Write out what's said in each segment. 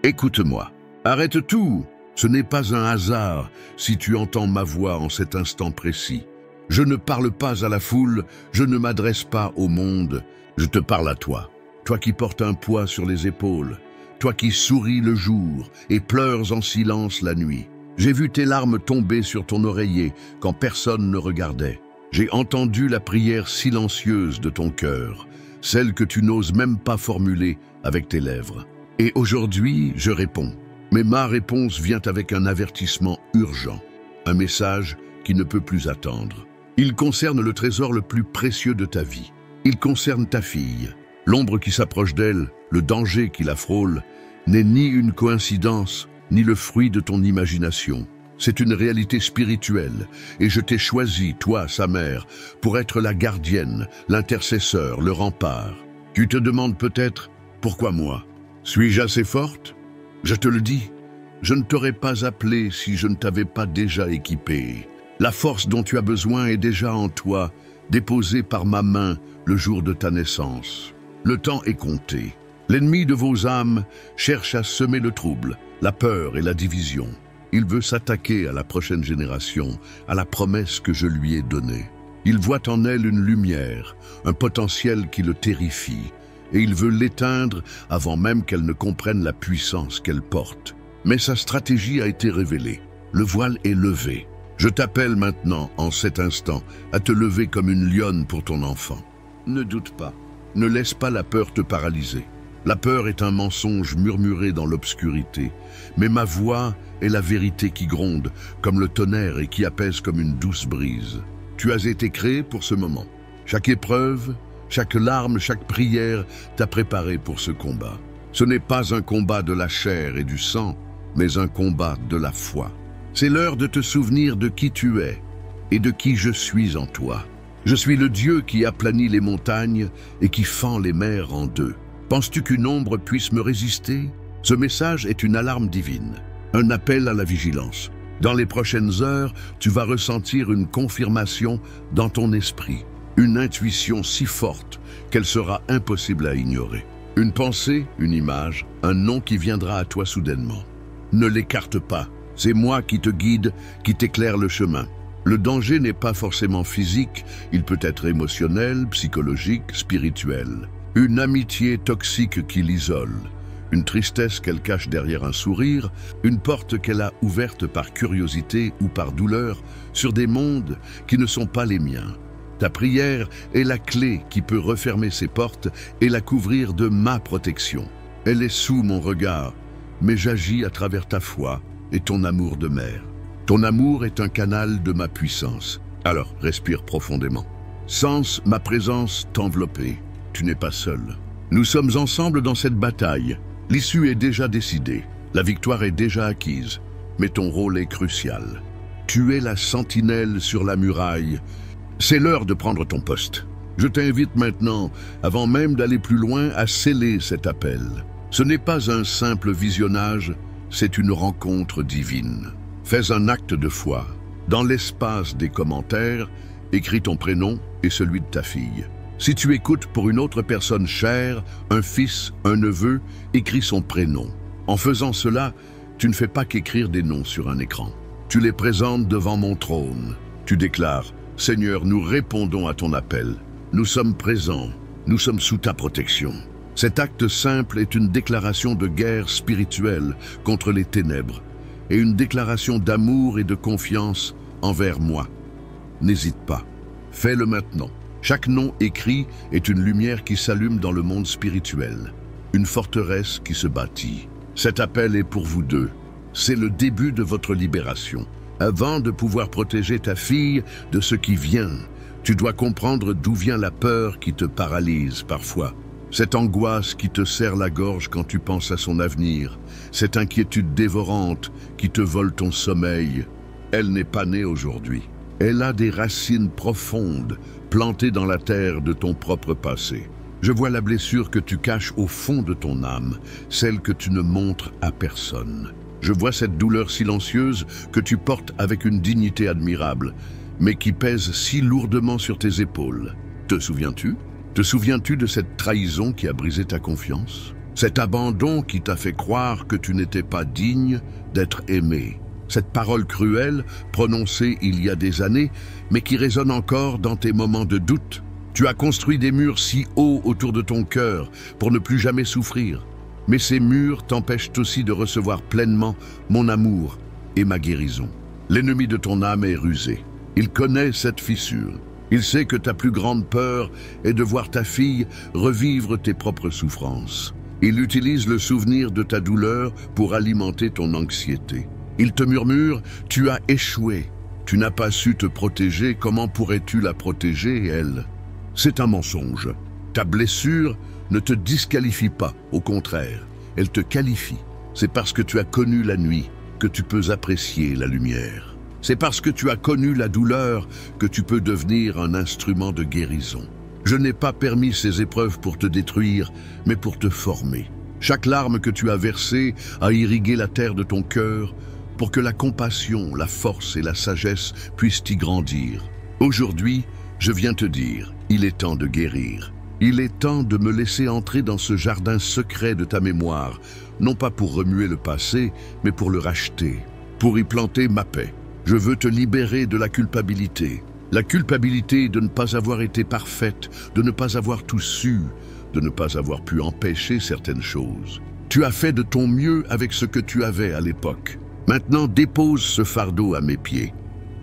Écoute-moi. Arrête tout. Ce n'est pas un hasard si tu entends ma voix en cet instant précis. Je ne parle pas à la foule, je ne m'adresse pas au monde, je te parle à toi. Toi qui portes un poids sur les épaules, toi qui souris le jour et pleures en silence la nuit. J'ai vu tes larmes tomber sur ton oreiller quand personne ne regardait. J'ai entendu la prière silencieuse de ton cœur, celle que tu n'oses même pas formuler avec tes lèvres. Et aujourd'hui, je réponds. Mais ma réponse vient avec un avertissement urgent, un message qui ne peut plus attendre. Il concerne le trésor le plus précieux de ta vie. Il concerne ta fille. L'ombre qui s'approche d'elle, le danger qui la frôle, n'est ni une coïncidence, ni le fruit de ton imagination. C'est une réalité spirituelle, et je t'ai choisi, toi, sa mère, pour être la gardienne, l'intercesseur, le rempart. Tu te demandes peut-être, pourquoi moi? Suis-je assez forte? Je te le dis, je ne t'aurais pas appelé si je ne t'avais pas déjà équipé. La force dont tu as besoin est déjà en toi, déposée par ma main le jour de ta naissance. Le temps est compté. L'ennemi de vos âmes cherche à semer le trouble, la peur et la division. Il veut s'attaquer à la prochaine génération, à la promesse que je lui ai donnée. Il voit en elle une lumière, un potentiel qui le terrifie, et il veut l'éteindre avant même qu'elle ne comprenne la puissance qu'elle porte. Mais sa stratégie a été révélée. Le voile est levé. Je t'appelle maintenant, en cet instant, à te lever comme une lionne pour ton enfant. Ne doute pas. Ne laisse pas la peur te paralyser. La peur est un mensonge murmuré dans l'obscurité, mais ma voix est la vérité qui gronde, comme le tonnerre et qui apaise comme une douce brise. Tu as été créé pour ce moment. Chaque épreuve, chaque larme, chaque prière t'a préparé pour ce combat. Ce n'est pas un combat de la chair et du sang, mais un combat de la foi. C'est l'heure de te souvenir de qui tu es et de qui je suis en toi. Je suis le Dieu qui aplanit les montagnes et qui fend les mers en deux. Penses-tu qu'une ombre puisse me résister? Ce message est une alarme divine, un appel à la vigilance. Dans les prochaines heures, tu vas ressentir une confirmation dans ton esprit, une intuition si forte qu'elle sera impossible à ignorer. Une pensée, une image, un nom qui viendra à toi soudainement. Ne l'écarte pas, c'est moi qui te guide, qui t'éclaire le chemin. Le danger n'est pas forcément physique, il peut être émotionnel, psychologique, spirituel. Une amitié toxique qui l'isole, une tristesse qu'elle cache derrière un sourire, une porte qu'elle a ouverte par curiosité ou par douleur sur des mondes qui ne sont pas les miens. Ta prière est la clé qui peut refermer ces portes et la couvrir de ma protection. Elle est sous mon regard, mais j'agis à travers ta foi et ton amour de mère. Ton amour est un canal de ma puissance. Alors, respire profondément. Sens ma présence t'envelopper. Tu n'es pas seul. Nous sommes ensemble dans cette bataille. L'issue est déjà décidée. La victoire est déjà acquise. Mais ton rôle est crucial. Tu es la sentinelle sur la muraille. C'est l'heure de prendre ton poste. Je t'invite maintenant, avant même d'aller plus loin, à sceller cet appel. Ce n'est pas un simple visionnage, c'est une rencontre divine. Fais un acte de foi. Dans l'espace des commentaires, écris ton prénom et celui de ta fille. Si tu écoutes pour une autre personne chère, un fils, un neveu, écris son prénom. En faisant cela, tu ne fais pas qu'écrire des noms sur un écran. Tu les présentes devant mon trône. Tu déclares, « Seigneur, nous répondons à ton appel. Nous sommes présents, nous sommes sous ta protection. » Cet acte simple est une déclaration de guerre spirituelle contre les ténèbres et une déclaration d'amour et de confiance envers moi. N'hésite pas, fais-le maintenant. Chaque nom écrit est une lumière qui s'allume dans le monde spirituel, une forteresse qui se bâtit. Cet appel est pour vous deux. C'est le début de votre libération. Avant de pouvoir protéger ta fille de ce qui vient, tu dois comprendre d'où vient la peur qui te paralyse parfois. Cette angoisse qui te serre la gorge quand tu penses à son avenir, cette inquiétude dévorante qui te vole ton sommeil, elle n'est pas née aujourd'hui. Elle a des racines profondes, plantées dans la terre de ton propre passé. Je vois la blessure que tu caches au fond de ton âme, celle que tu ne montres à personne. Je vois cette douleur silencieuse que tu portes avec une dignité admirable, mais qui pèse si lourdement sur tes épaules. Te souviens-tu? Te souviens-tu de cette trahison qui a brisé ta confiance? Cet abandon qui t'a fait croire que tu n'étais pas digne d'être aimé. Cette parole cruelle, prononcée il y a des années, mais qui résonne encore dans tes moments de doute. Tu as construit des murs si hauts autour de ton cœur pour ne plus jamais souffrir. Mais ces murs t'empêchent aussi de recevoir pleinement mon amour et ma guérison. L'ennemi de ton âme est rusé. Il connaît cette fissure. Il sait que ta plus grande peur est de voir ta fille revivre tes propres souffrances. Il utilise le souvenir de ta douleur pour alimenter ton anxiété. Il te murmure « Tu as échoué. Tu n'as pas su te protéger. Comment pourrais-tu la protéger, elle ?» C'est un mensonge. Ta blessure ne te disqualifie pas, au contraire, elle te qualifie. C'est parce que tu as connu la nuit que tu peux apprécier la lumière. C'est parce que tu as connu la douleur que tu peux devenir un instrument de guérison. Je n'ai pas permis ces épreuves pour te détruire, mais pour te former. Chaque larme que tu as versée a irrigué la terre de ton cœur pour que la compassion, la force et la sagesse puissent y grandir. Aujourd'hui, je viens te dire, il est temps de guérir. Il est temps de me laisser entrer dans ce jardin secret de ta mémoire, non pas pour remuer le passé, mais pour le racheter, pour y planter ma paix. Je veux te libérer de la culpabilité. La culpabilité de ne pas avoir été parfaite, de ne pas avoir tout su, de ne pas avoir pu empêcher certaines choses. Tu as fait de ton mieux avec ce que tu avais à l'époque. Maintenant, dépose ce fardeau à mes pieds.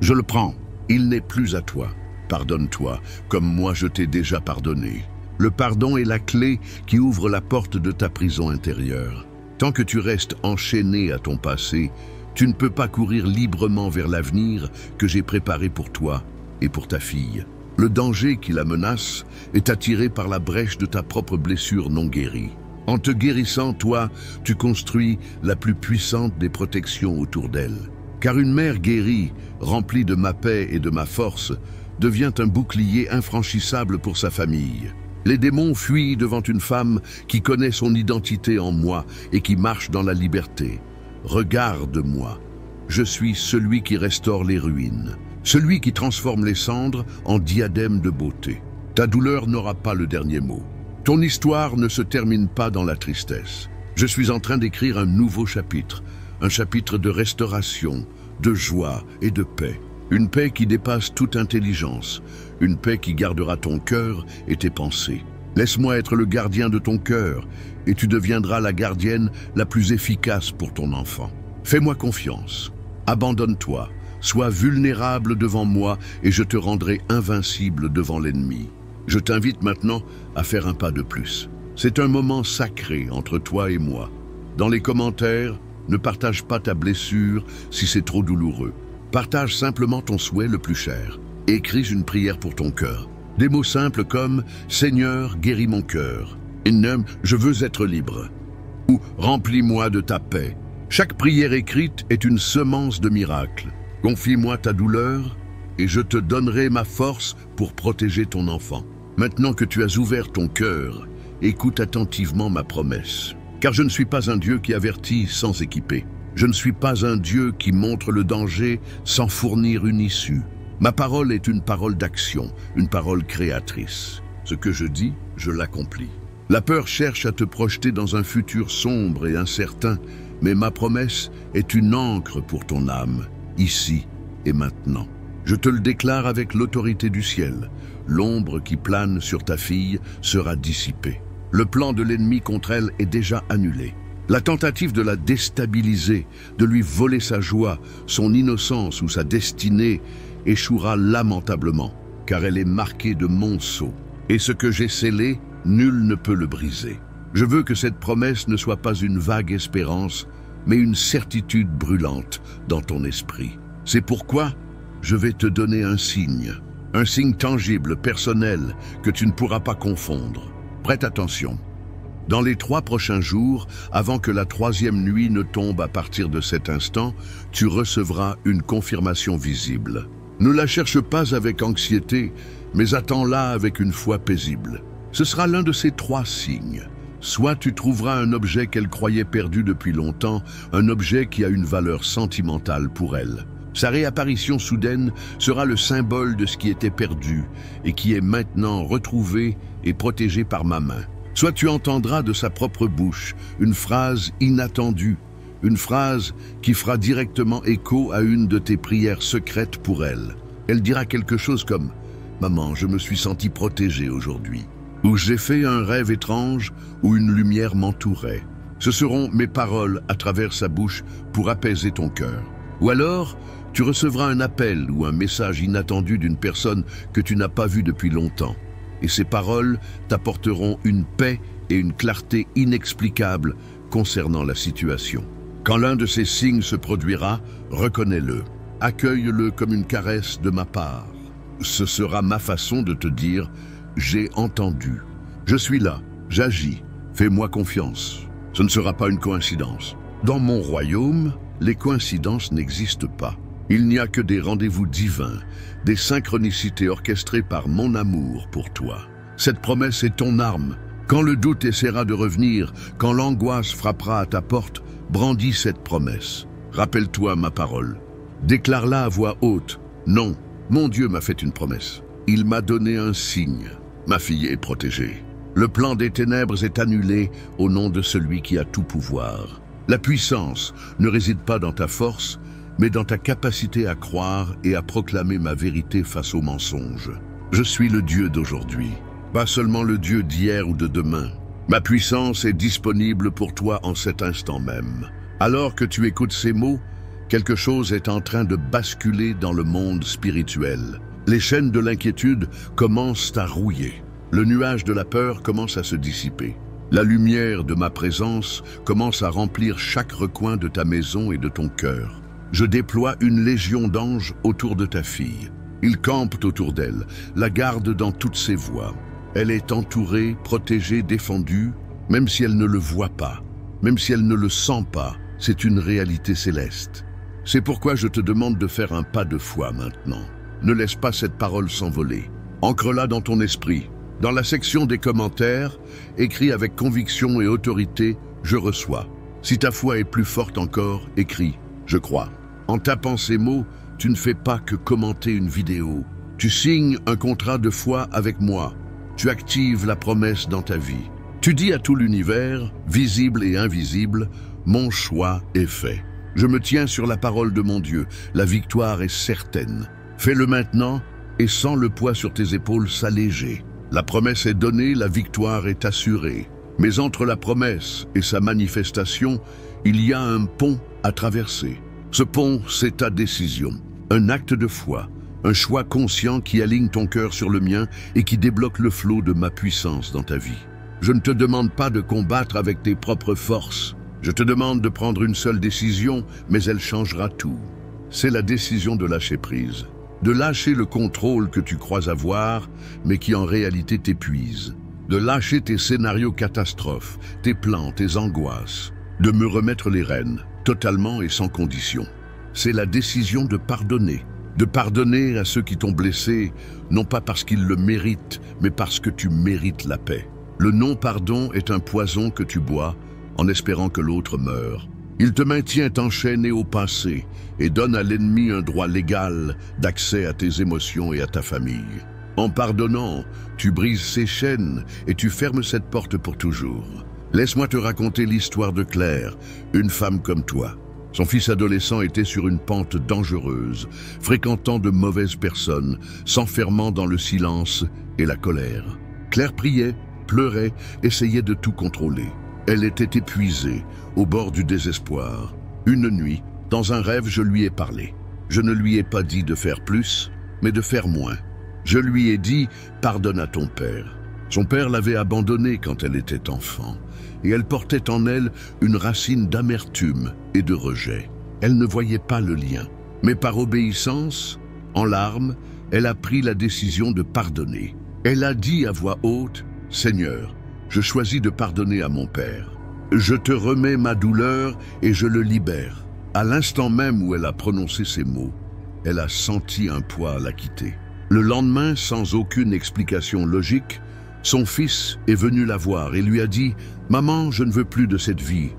Je le prends. Il n'est plus à toi. Pardonne-toi, comme moi je t'ai déjà pardonné. Le pardon est la clé qui ouvre la porte de ta prison intérieure. Tant que tu restes enchaîné à ton passé, tu ne peux pas courir librement vers l'avenir que j'ai préparé pour toi et pour ta fille. Le danger qui la menace est attiré par la brèche de ta propre blessure non guérie. En te guérissant, toi, tu construis la plus puissante des protections autour d'elle. Car une mère guérie, remplie de ma paix et de ma force, devient un bouclier infranchissable pour sa famille. Les démons fuient devant une femme qui connaît son identité en moi et qui marche dans la liberté. Regarde-moi, je suis celui qui restaure les ruines, celui qui transforme les cendres en diadème de beauté. Ta douleur n'aura pas le dernier mot. Ton histoire ne se termine pas dans la tristesse. Je suis en train d'écrire un nouveau chapitre, un chapitre de restauration, de joie et de paix. Une paix qui dépasse toute intelligence, une paix qui gardera ton cœur et tes pensées. Laisse-moi être le gardien de ton cœur et tu deviendras la gardienne la plus efficace pour ton enfant. Fais-moi confiance, abandonne-toi, sois vulnérable devant moi et je te rendrai invincible devant l'ennemi. Je t'invite maintenant à faire un pas de plus. C'est un moment sacré entre toi et moi. Dans les commentaires, ne partage pas ta blessure si c'est trop douloureux. Partage simplement ton souhait le plus cher. Écris une prière pour ton cœur. Des mots simples comme « Seigneur, guéris mon cœur » et « Je veux être libre » ou « Remplis-moi de ta paix ». Chaque prière écrite est une semence de miracle. Confie-moi ta douleur et je te donnerai ma force pour protéger ton enfant. Maintenant que tu as ouvert ton cœur, écoute attentivement ma promesse. Car je ne suis pas un Dieu qui avertit sans équiper. Je ne suis pas un Dieu qui montre le danger sans fournir une issue. Ma parole est une parole d'action, une parole créatrice. Ce que je dis, je l'accomplis. La peur cherche à te projeter dans un futur sombre et incertain, mais ma promesse est une ancre pour ton âme, ici et maintenant. Je te le déclare avec l'autorité du ciel. L'ombre qui plane sur ta fille sera dissipée. Le plan de l'ennemi contre elle est déjà annulé. La tentative de la déstabiliser, de lui voler sa joie, son innocence ou sa destinée échouera lamentablement, car elle est marquée de mon sceau. Et ce que j'ai scellé, nul ne peut le briser. Je veux que cette promesse ne soit pas une vague espérance, mais une certitude brûlante dans ton esprit. C'est pourquoi je vais te donner un signe tangible, personnel, que tu ne pourras pas confondre. Prête attention. Dans les 3 prochains jours, avant que la 3e nuit ne tombe à partir de cet instant, tu recevras une confirmation visible. Ne la cherche pas avec anxiété, mais attends-la avec une foi paisible. Ce sera l'un de ces 3 signes. Soit tu trouveras un objet qu'elle croyait perdu depuis longtemps, un objet qui a une valeur sentimentale pour elle. Sa réapparition soudaine sera le symbole de ce qui était perdu et qui est maintenant retrouvé et protégé par ma main. soit tu entendras de sa propre bouche une phrase inattendue, une phrase qui fera directement écho à une de tes prières secrètes pour elle. Elle dira quelque chose comme « Maman, je me suis senti protégée aujourd'hui » ou « J'ai fait un rêve étrange où une lumière m'entourait ». Ce seront mes paroles à travers sa bouche pour apaiser ton cœur. Ou alors, tu recevras un appel ou un message inattendu d'une personne que tu n'as pas vue depuis longtemps. Et ces paroles t'apporteront une paix et une clarté inexplicables concernant la situation. Quand l'un de ces signes se produira, reconnais-le. Accueille-le comme une caresse de ma part. Ce sera ma façon de te dire « J'ai entendu. Je suis là, j'agis. Fais-moi confiance. » Ce ne sera pas une coïncidence. Dans mon royaume, les coïncidences n'existent pas. Il n'y a que des rendez-vous divins, des synchronicités orchestrées par mon amour pour toi. Cette promesse est ton arme. Quand le doute essaiera de revenir, quand l'angoisse frappera à ta porte, brandis cette promesse. Rappelle-toi ma parole. Déclare-la à voix haute. Non, mon Dieu m'a fait une promesse. Il m'a donné un signe. Ma fille est protégée. Le plan des ténèbres est annulé au nom de celui qui a tout pouvoir. La puissance ne réside pas dans ta force, mais dans ta capacité à croire et à proclamer ma vérité face aux mensonges. Je suis le Dieu d'aujourd'hui, pas seulement le Dieu d'hier ou de demain. Ma puissance est disponible pour toi en cet instant même. Alors que tu écoutes ces mots, quelque chose est en train de basculer dans le monde spirituel. Les chaînes de l'inquiétude commencent à rouiller. Le nuage de la peur commence à se dissiper. La lumière de ma présence commence à remplir chaque recoin de ta maison et de ton cœur. Je déploie une légion d'anges autour de ta fille. Ils campent autour d'elle, la gardent dans toutes ses voies. Elle est entourée, protégée, défendue, même si elle ne le voit pas, même si elle ne le sent pas, c'est une réalité céleste. C'est pourquoi je te demande de faire un pas de foi maintenant. Ne laisse pas cette parole s'envoler. Ancre-la dans ton esprit. Dans la section des commentaires, écris avec conviction et autorité « Je reçois ». Si ta foi est plus forte encore, écris « Je crois ». En tapant ces mots, tu ne fais pas que commenter une vidéo. Tu signes un contrat de foi avec moi. Tu actives la promesse dans ta vie. Tu dis à tout l'univers, visible et invisible, « Mon choix est fait. Je me tiens sur la parole de mon Dieu. La victoire est certaine. Fais-le maintenant et sens le poids sur tes épaules s'alléger. La promesse est donnée, la victoire est assurée. Mais entre la promesse et sa manifestation, il y a un pont à traverser. Ce pont, c'est ta décision. Un acte de foi, un choix conscient qui aligne ton cœur sur le mien et qui débloque le flot de ma puissance dans ta vie. Je ne te demande pas de combattre avec tes propres forces. Je te demande de prendre une seule décision, mais elle changera tout. C'est la décision de lâcher prise. De lâcher le contrôle que tu crois avoir, mais qui en réalité t'épuise. De lâcher tes scénarios catastrophes, tes plans, tes angoisses. De me remettre les rênes, totalement et sans condition. C'est la décision de pardonner. De pardonner à ceux qui t'ont blessé, non pas parce qu'ils le méritent, mais parce que tu mérites la paix. Le non-pardon est un poison que tu bois en espérant que l'autre meure. Il te maintient enchaîné au passé et donne à l'ennemi un droit légal d'accès à tes émotions et à ta famille. En pardonnant, tu brises ces chaînes et tu fermes cette porte pour toujours. Laisse-moi te raconter l'histoire de Claire, une femme comme toi. Son fils adolescent était sur une pente dangereuse, fréquentant de mauvaises personnes, s'enfermant dans le silence et la colère. Claire priait, pleurait, essayait de tout contrôler. Elle était épuisée, au bord du désespoir. Une nuit, dans un rêve, je lui ai parlé. Je ne lui ai pas dit de faire plus, mais de faire moins. Je lui ai dit « Pardonne à ton père ». Son père l'avait abandonnée quand elle était enfant, et elle portait en elle une racine d'amertume et de rejet. Elle ne voyait pas le lien, mais par obéissance, en larmes, elle a pris la décision de pardonner. Elle a dit à voix haute « Seigneur, je choisis de pardonner à mon père. Je te remets ma douleur et je le libère. » À l'instant même où elle a prononcé ces mots, elle a senti un poids la quitter. Le lendemain, sans aucune explication logique, son fils est venu la voir et lui a dit « Maman, je ne veux plus de cette vie.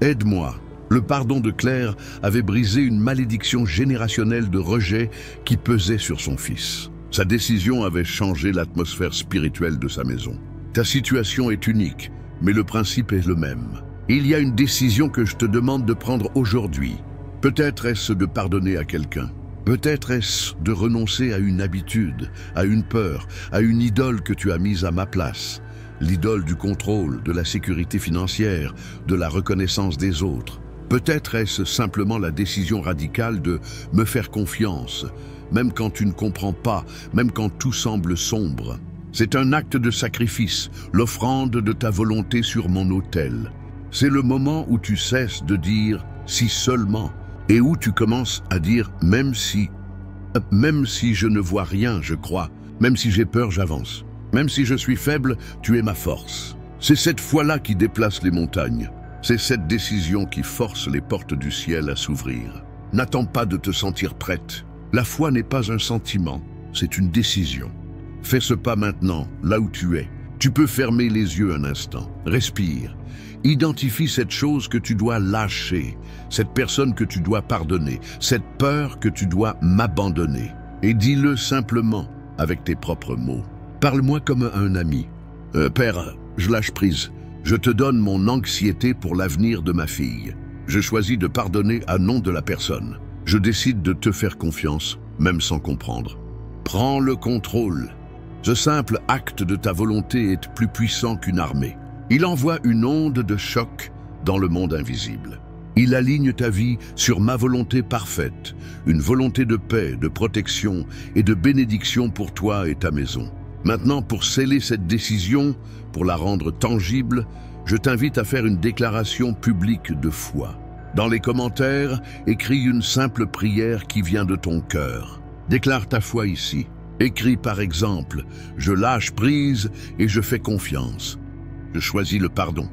Aide-moi. » Le pardon de Claire avait brisé une malédiction générationnelle de rejet qui pesait sur son fils. Sa décision avait changé l'atmosphère spirituelle de sa maison. Ta situation est unique, mais le principe est le même. Il y a une décision que je te demande de prendre aujourd'hui. Peut-être est-ce de pardonner à quelqu'un. Peut-être est-ce de renoncer à une habitude, à une peur, à une idole que tu as mise à ma place. L'idole du contrôle, de la sécurité financière, de la reconnaissance des autres. Peut-être est-ce simplement la décision radicale de me faire confiance, même quand tu ne comprends pas, même quand tout semble sombre. C'est un acte de sacrifice, l'offrande de ta volonté sur mon autel. C'est le moment où tu cesses de dire « si seulement » et où tu commences à dire « même si je ne vois rien, je crois, même si j'ai peur, j'avance. Même si je suis faible, tu es ma force. » C'est cette foi-là qui déplace les montagnes. C'est cette décision qui force les portes du ciel à s'ouvrir. N'attends pas de te sentir prête. La foi n'est pas un sentiment, c'est une décision. Fais ce pas maintenant, là où tu es. Tu peux fermer les yeux un instant. Respire. Identifie cette chose que tu dois lâcher, cette personne que tu dois pardonner, cette peur que tu dois m'abandonner. Et dis-le simplement, avec tes propres mots. Parle-moi comme un ami. Père, je lâche prise. Je te donne mon anxiété pour l'avenir de ma fille. Je choisis de pardonner à nom de la personne. Je décide de te faire confiance, même sans comprendre. Prends le contrôle. Ce simple acte de ta volonté est plus puissant qu'une armée. Il envoie une onde de choc dans le monde invisible. Il aligne ta vie sur ma volonté parfaite, une volonté de paix, de protection et de bénédiction pour toi et ta maison. Maintenant, pour sceller cette décision, pour la rendre tangible, je t'invite à faire une déclaration publique de foi. Dans les commentaires, écris une simple prière qui vient de ton cœur. Déclare ta foi ici. Écris par exemple « Je lâche prise et je fais confiance. Je choisis le pardon. »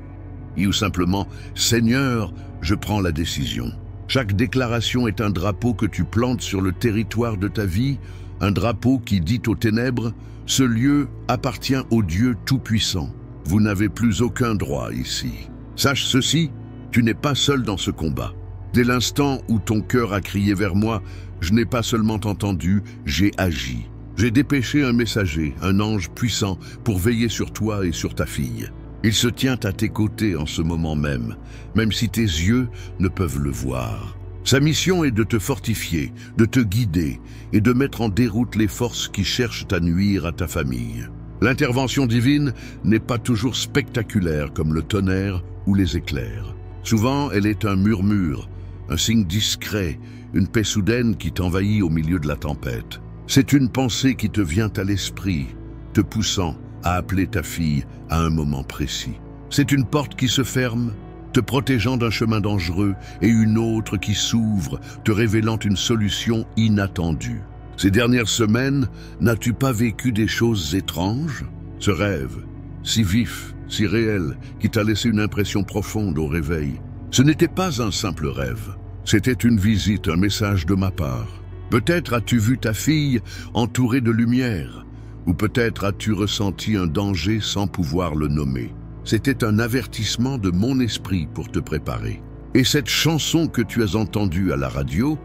Ou simplement « Seigneur, je prends la décision. » Chaque déclaration est un drapeau que tu plantes sur le territoire de ta vie, un drapeau qui dit aux ténèbres « Ce lieu appartient au Dieu Tout-Puissant. Vous n'avez plus aucun droit ici. » Sache ceci, tu n'es pas seul dans ce combat. Dès l'instant où ton cœur a crié vers moi, je n'ai pas seulement entendu, j'ai agi. J'ai dépêché un messager, un ange puissant, pour veiller sur toi et sur ta fille. Il se tient à tes côtés en ce moment même si tes yeux ne peuvent le voir. Sa mission est de te fortifier, de te guider et de mettre en déroute les forces qui cherchent à nuire à ta famille. L'intervention divine n'est pas toujours spectaculaire comme le tonnerre ou les éclairs. Souvent, elle est un murmure, un signe discret, une paix soudaine qui t'envahit au milieu de la tempête. C'est une pensée qui te vient à l'esprit, te poussant à appeler ta fille à un moment précis. C'est une porte qui se ferme, te protégeant d'un chemin dangereux, et une autre qui s'ouvre, te révélant une solution inattendue. Ces dernières semaines, n'as-tu pas vécu des choses étranges? Ce rêve, si vif, si réel, qui t'a laissé une impression profonde au réveil. Ce n'était pas un simple rêve, c'était une visite, un message de ma part. Peut-être as-tu vu ta fille entourée de lumière, ou peut-être as-tu ressenti un danger sans pouvoir le nommer. C'était un avertissement de mon esprit pour te préparer. Et cette chanson que tu as entendue à la radio,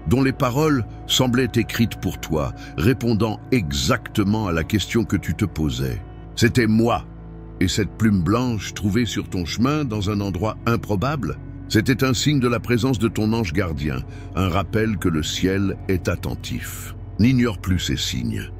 dont les paroles semblaient écrites pour toi, répondant exactement à la question que tu te posais. C'était moi. Et cette plume blanche trouvée sur ton chemin dans un endroit improbable, c'était un signe de la présence de ton ange gardien, un rappel que le ciel est attentif. N'ignore plus ces signes.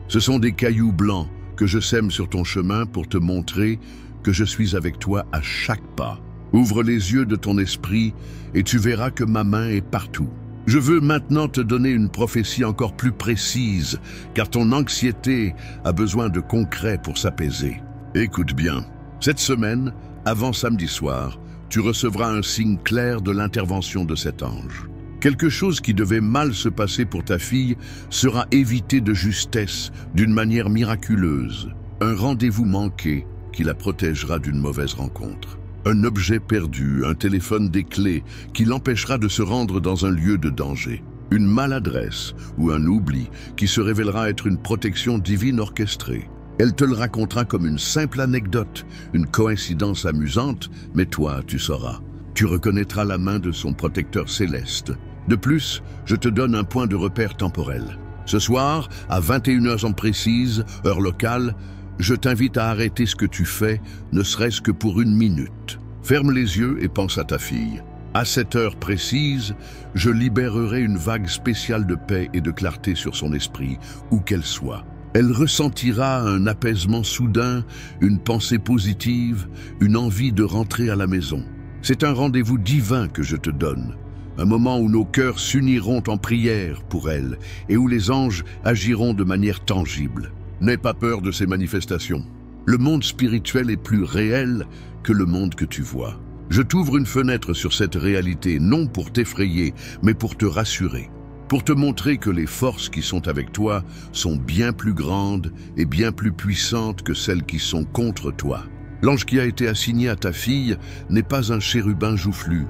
Ce sont des cailloux blancs que je sème sur ton chemin pour te montrer que je suis avec toi à chaque pas. Ouvre les yeux de ton esprit et tu verras que ma main est partout. Je veux maintenant te donner une prophétie encore plus précise, car ton anxiété a besoin de concret pour s'apaiser. Écoute bien, cette semaine, avant samedi soir, tu recevras un signe clair de l'intervention de cet ange. Quelque chose qui devait mal se passer pour ta fille sera évité de justesse, d'une manière miraculeuse. Un rendez-vous manqué qui la protégera d'une mauvaise rencontre. Un objet perdu, un téléphone des clés qui l'empêchera de se rendre dans un lieu de danger. Une maladresse ou un oubli qui se révélera être une protection divine orchestrée. Elle te le racontera comme une simple anecdote, une coïncidence amusante, mais toi, tu sauras. Tu reconnaîtras la main de son protecteur céleste. De plus, je te donne un point de repère temporel. Ce soir, à 21h précise, heure locale, je t'invite à arrêter ce que tu fais, ne serait-ce que pour une minute. Ferme les yeux et pense à ta fille. À cette heure précise, je libérerai une vague spéciale de paix et de clarté sur son esprit, où qu'elle soit. Elle ressentira un apaisement soudain, une pensée positive, une envie de rentrer à la maison. C'est un rendez-vous divin que je te donne. Un moment où nos cœurs s'uniront en prière pour elle et où les anges agiront de manière tangible. N'aie pas peur de ces manifestations. Le monde spirituel est plus réel que le monde que tu vois. Je t'ouvre une fenêtre sur cette réalité, non pour t'effrayer, mais pour te rassurer. Pour te montrer que les forces qui sont avec toi sont bien plus grandes et bien plus puissantes que celles qui sont contre toi. L'ange qui a été assigné à ta fille n'est pas un chérubin joufflu,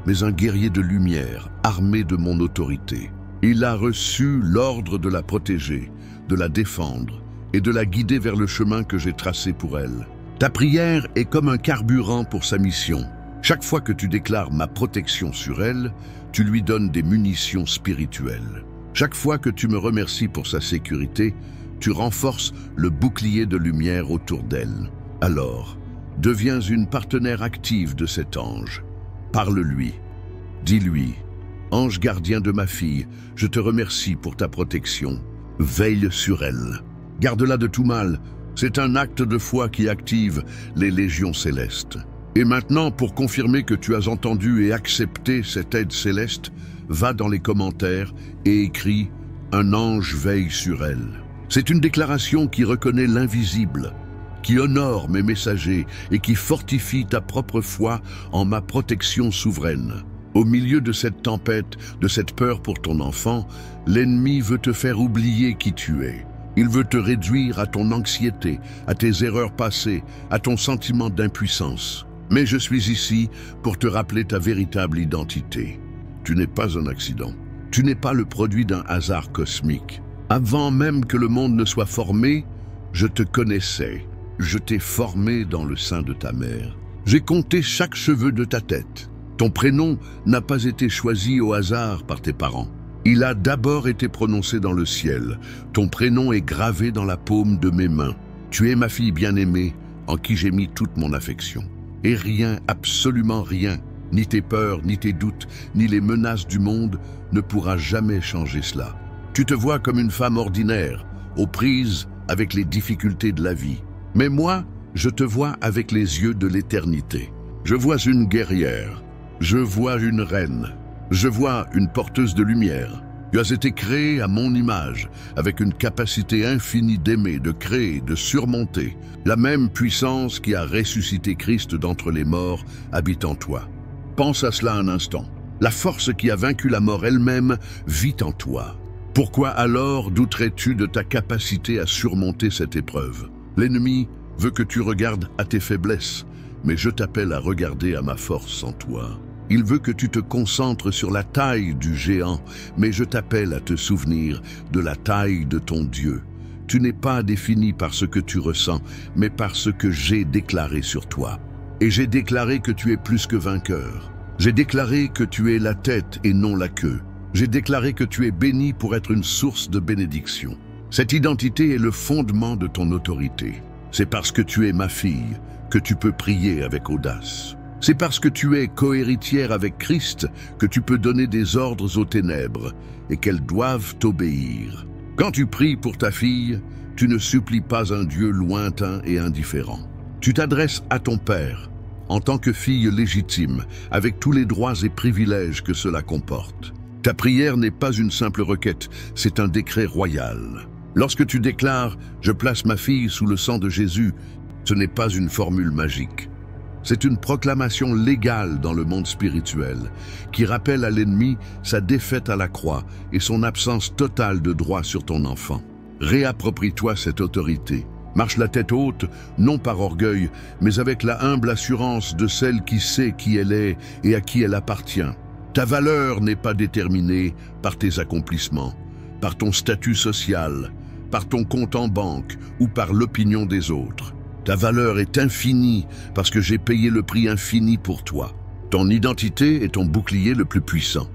mais un guerrier de lumière, armé de mon autorité. Il a reçu l'ordre de la protéger, de la défendre et de la guider vers le chemin que j'ai tracé pour elle. Ta prière est comme un carburant pour sa mission. Chaque fois que tu déclares ma protection sur elle, tu lui donnes des munitions spirituelles. Chaque fois que tu me remercies pour sa sécurité, tu renforces le bouclier de lumière autour d'elle. Alors, deviens une partenaire active de cet ange. Parle-lui. Dis-lui, « Ange gardien de ma fille, je te remercie pour ta protection. Veille sur elle. Garde-la de tout mal. C'est un acte de foi qui active les légions célestes. » Et maintenant, pour confirmer que tu as entendu et accepté cette aide céleste, va dans les commentaires et écris « Un ange veille sur elle ». C'est une déclaration qui reconnaît l'invisible, qui honore mes messagers et qui fortifie ta propre foi en ma protection souveraine. Au milieu de cette tempête, de cette peur pour ton enfant, l'ennemi veut te faire oublier qui tu es. Il veut te réduire à ton anxiété, à tes erreurs passées, à ton sentiment d'impuissance. Mais je suis ici pour te rappeler ta véritable identité. Tu n'es pas un accident. Tu n'es pas le produit d'un hasard cosmique. Avant même que le monde ne soit formé, je te connaissais. Je t'ai formé dans le sein de ta mère. J'ai compté chaque cheveu de ta tête. Ton prénom n'a pas été choisi au hasard par tes parents. Il a d'abord été prononcé dans le ciel. Ton prénom est gravé dans la paume de mes mains. Tu es ma fille bien-aimée, en qui j'ai mis toute mon affection. Et rien, absolument rien, ni tes peurs, ni tes doutes, ni les menaces du monde ne pourra jamais changer cela. Tu te vois comme une femme ordinaire, aux prises avec les difficultés de la vie. Mais moi, je te vois avec les yeux de l'éternité. Je vois une guerrière, je vois une reine, je vois une porteuse de lumière. Tu as été créé à mon image, avec une capacité infinie d'aimer, de créer, de surmonter. La même puissance qui a ressuscité Christ d'entre les morts habite en toi. Pense à cela un instant. La force qui a vaincu la mort elle-même vit en toi. Pourquoi alors douterais-tu de ta capacité à surmonter cette épreuve? L'ennemi veut que tu regardes à tes faiblesses, mais je t'appelle à regarder à ma force en toi. Il veut que tu te concentres sur la taille du géant, mais je t'appelle à te souvenir de la taille de ton Dieu. Tu n'es pas défini par ce que tu ressens, mais par ce que j'ai déclaré sur toi. Et j'ai déclaré que tu es plus que vainqueur. J'ai déclaré que tu es la tête et non la queue. J'ai déclaré que tu es béni pour être une source de bénédiction. Cette identité est le fondement de ton autorité. C'est parce que tu es ma fille que tu peux prier avec audace. C'est parce que tu es cohéritière avec Christ que tu peux donner des ordres aux ténèbres et qu'elles doivent t'obéir. Quand tu pries pour ta fille, tu ne supplies pas un Dieu lointain et indifférent. Tu t'adresses à ton Père en tant que fille légitime, avec tous les droits et privilèges que cela comporte. Ta prière n'est pas une simple requête, c'est un décret royal. Lorsque tu déclares « Je place ma fille sous le sang de Jésus », ce n'est pas une formule magique. C'est une proclamation légale dans le monde spirituel qui rappelle à l'ennemi sa défaite à la croix et son absence totale de droit sur ton enfant. Réapproprie-toi cette autorité. Marche la tête haute, non par orgueil, mais avec la humble assurance de celle qui sait qui elle est et à qui elle appartient. Ta valeur n'est pas déterminée par tes accomplissements, par ton statut social, par ton compte en banque ou par l'opinion des autres. Ta valeur est infinie parce que j'ai payé le prix infini pour toi. Ton identité est ton bouclier le plus puissant.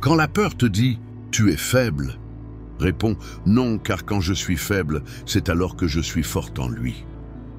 Quand la peur te dit « tu es faible », réponds « non, car quand je suis faible, c'est alors que je suis forte en lui ».